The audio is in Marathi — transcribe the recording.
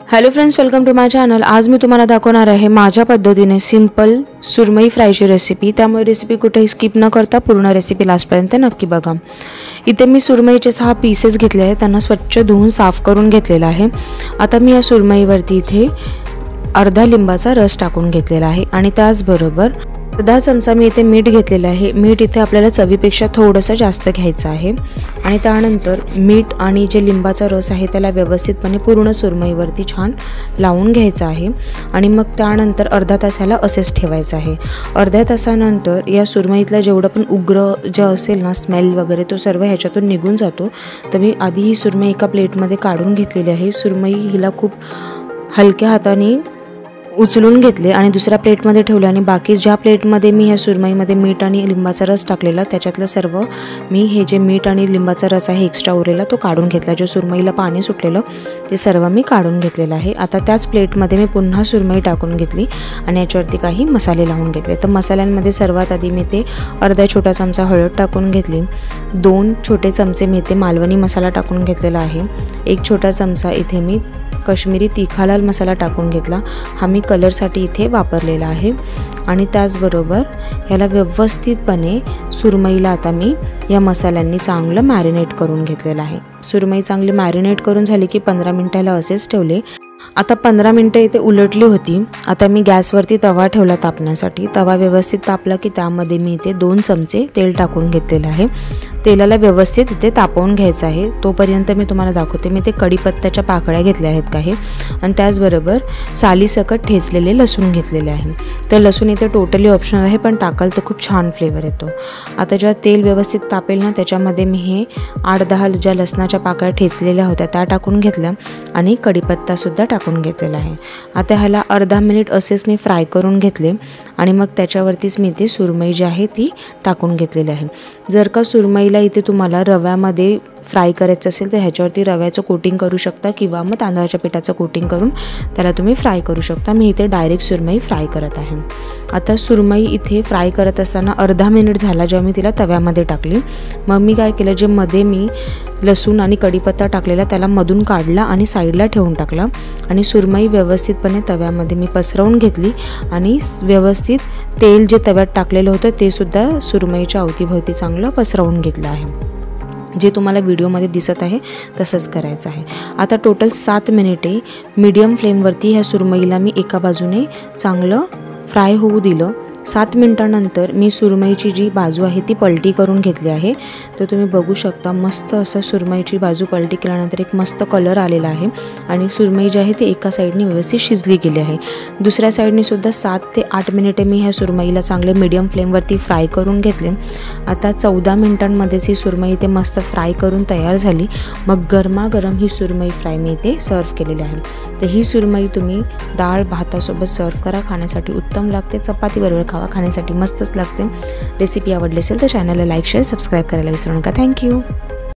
Hello friends, welcome to my channel. आज मी तुम्हाला दाखवणार आहे माझ्या पद्धतीने सिंपल सुरमई फ्रायची रेसिपी। त्यामुळे रेसिपी कुठेही स्किप न करता पूर्ण रेसिपी लास्टपर्यंत नक्की बघा। इथे मी सुरमईचे 6 पीसेस घेतले आहेत, त्यांना स्वच्छ धुवून साफ करून घेतलेला आहे। आता मी या सुरमईवरती इथे अर्धा लिंबाचा रस टाकून घेतलेला आहे आणि त्याचबरोबर अर्धा चमचा मी इथे मीठ घेतलेलं आहे। मीठ इथे आपल्याला चवीपेक्षा थोडंसं जास्त घ्यायचं आहे आणि त्यानंतर मीठ आणि जे लिंबाचा रस आहे त्याला व्यवस्थितपणे पूर्ण सुरमईवरती छान लावून घ्यायचं आहे आणि मग त्यानंतर अर्धा तासाला असेच ठेवायचं आहे। अर्ध्या तासानंतर या सुरमईतला जेवढं पण उग्र जे असेल ना स्मेल वगैरे तो सर्व ह्याच्यातून निघून जातो। तर मी आधी ही सुरमई एका प्लेटमध्ये काढून घेतलेली आहे। सुरमई हिला खूप हलक्या हाताने उचलून घेतले आणि दुसऱ्या प्लेटमध्ये ठेवले आणि बाकी ज्या प्लेटमध्ये मी ह्या सुरमईमध्ये मीठ आणि लिंबाचा रस टाकलेला त्याच्यातलं सर्व मी हे जे मीठ आणि लिंबाचा रस आहे एक्स्ट्रा उरलेला तो काढून घेतला। जो सुरमईला पाणी सुटलेलं ते सर्व मी काढून घेतलेलं आहे। आता त्याच प्लेटमध्ये मी पुन्हा सुरमई टाकून घेतली आणि याच्यावरती काही मसाले लावून घेतले। तर मसाल्यांमध्ये सर्वात आधी मी ते अर्धा छोटा चमचा हळद टाकून घेतली, 2 छोटे चमचे मी इथे मालवणी मसाला टाकून घेतलेला आहे, 1 छोटा चमचा इथे मी कश्मीरी तिखा लाल मसाला टाकून घेतला। हा मी कलरसाठी इथे वापरलेला आहे आणि त्याचबरोबर ह्याला व्यवस्थितपणे सुरमईला आता मी या मसाल्यांनी चांगलं मॅरिनेट करून घेतलेलं आहे। सुरमई चांगली मॅरिनेट करून झाली की 15 मिनिटाला असेच ठेवले। आता 15 मिनिटं इथे उलटली होती। आता मी गॅसवरती तवा ठेवला तापण्यासाठी। तवा व्यवस्थित तापला की त्यामध्ये मी इथे 2 चमचे तेल टाकून घेतलेलं आहे। तेलाला व्यवस्थित इथे तापवून घ्यायचं आहे। तोपर्यंत मी तुम्हाला दाखवते मी ते कढीपत्त्याच्या पाकळ्या घेतल्या आहेत काही आणि त्याचबरोबर सालीसकट ठेचलेले लसूण घेतलेले आहे। तर लसूण इथे टोटली ऑप्शनल आहे, पण टाकाल तर खूप छान फ्लेवर येतो। आता जेव्हा तेल व्यवस्थित तापेल ना त्याच्यामध्ये मी हे 8-10 ज्या लसणाच्या पाकळ्या ठेचलेल्या होत्या त्या टाकून घेतल्या आणि कढीपत्तासुद्धा टाकून घेतलेला आहे। आता ह्याला अर्धा मिनिट असेच मी फ्राय करून घेतले आणि मग त्याच्यावरतीच मी ते सुरमई जी आहे ती टाकून घेतलेली आहे। जर का सुरमईला इथे तुम्हाला रव्यामध्ये फ्राय करायचं असेल तर ह्याच्यावरती रव्याचं कोटिंग करू शकता किंवा मग तांदळाच्या पिठाचं कोटिंग करून त्याला तुम्ही फ्राय करू शकता। मी इथे डायरेक्ट सुरमई फ्राय करत आहे। आता सुरमई इथे फ्राय करत असताना अर्धा मिनिट झाला जेव्हा मी तिला तव्यामध्ये टाकली। मग मी काय केलं, जे मध्ये मी लसूण आणि कढीपत्ता टाकलेला त्याला मधून काढला आणि साईडला ठेवून टाकला आणि सुरमई व्यवस्थितपणे तव्यामध्ये मी पसरवून घेतली आणि व्यवस्थित तेल जे तव्यात टाकलेलं होतं ते सुद्धा सुरमईच्या अवतीभोवती चांगलं पसरवून घेतलं आहे। जे तुम्हाला व्हिडिओमध्ये दिसत आहे तसंच करायचं आहे। आता टोटल 7 मिनिटे मीडियम फ्लेमवरती ह्या सुरमईला मी एका बाजूने चांगलं फ्राय होऊ दिलं। 7 मिनिटांनंतर मी सुरमईची जी बाजू आहे ती पलटी करून घेतली आहे। तर तुम्ही बघू शकता मस्त असं सुरमईची बाजू पलटी केल्यानंतर एक मस्त कलर आलेला आहे आणि सुरमई जी आहे ती एका साईडने व्यवस्थित शिजली गेली आहे। दुसऱ्या साईडने सुद्धा 7 ते 8 मिनिटे मी ह्या सुरमईला चांगले मीडियम फ्लेमवरती फ्राय करून घेतले। आता 14 मिनिटांमध्येच ही सुरमई इथे मस्त फ्राय करून तयार झाली। मग गरमागरम ही सुरमई फ्राय मी इथे सर्व केलेली आहे। तर ही सुरमई तुम्ही डाळ भातासोबत सर्व करा, खाण्यासाठी उत्तम लागते। चपातीबरोबर खावा, खाण्यासाठी मस्तच लागते। रेसिपी आवडली असेल तर चॅनलला लाईक शेअर सबस्क्राईब करायला विसरू नका। थँक्यू।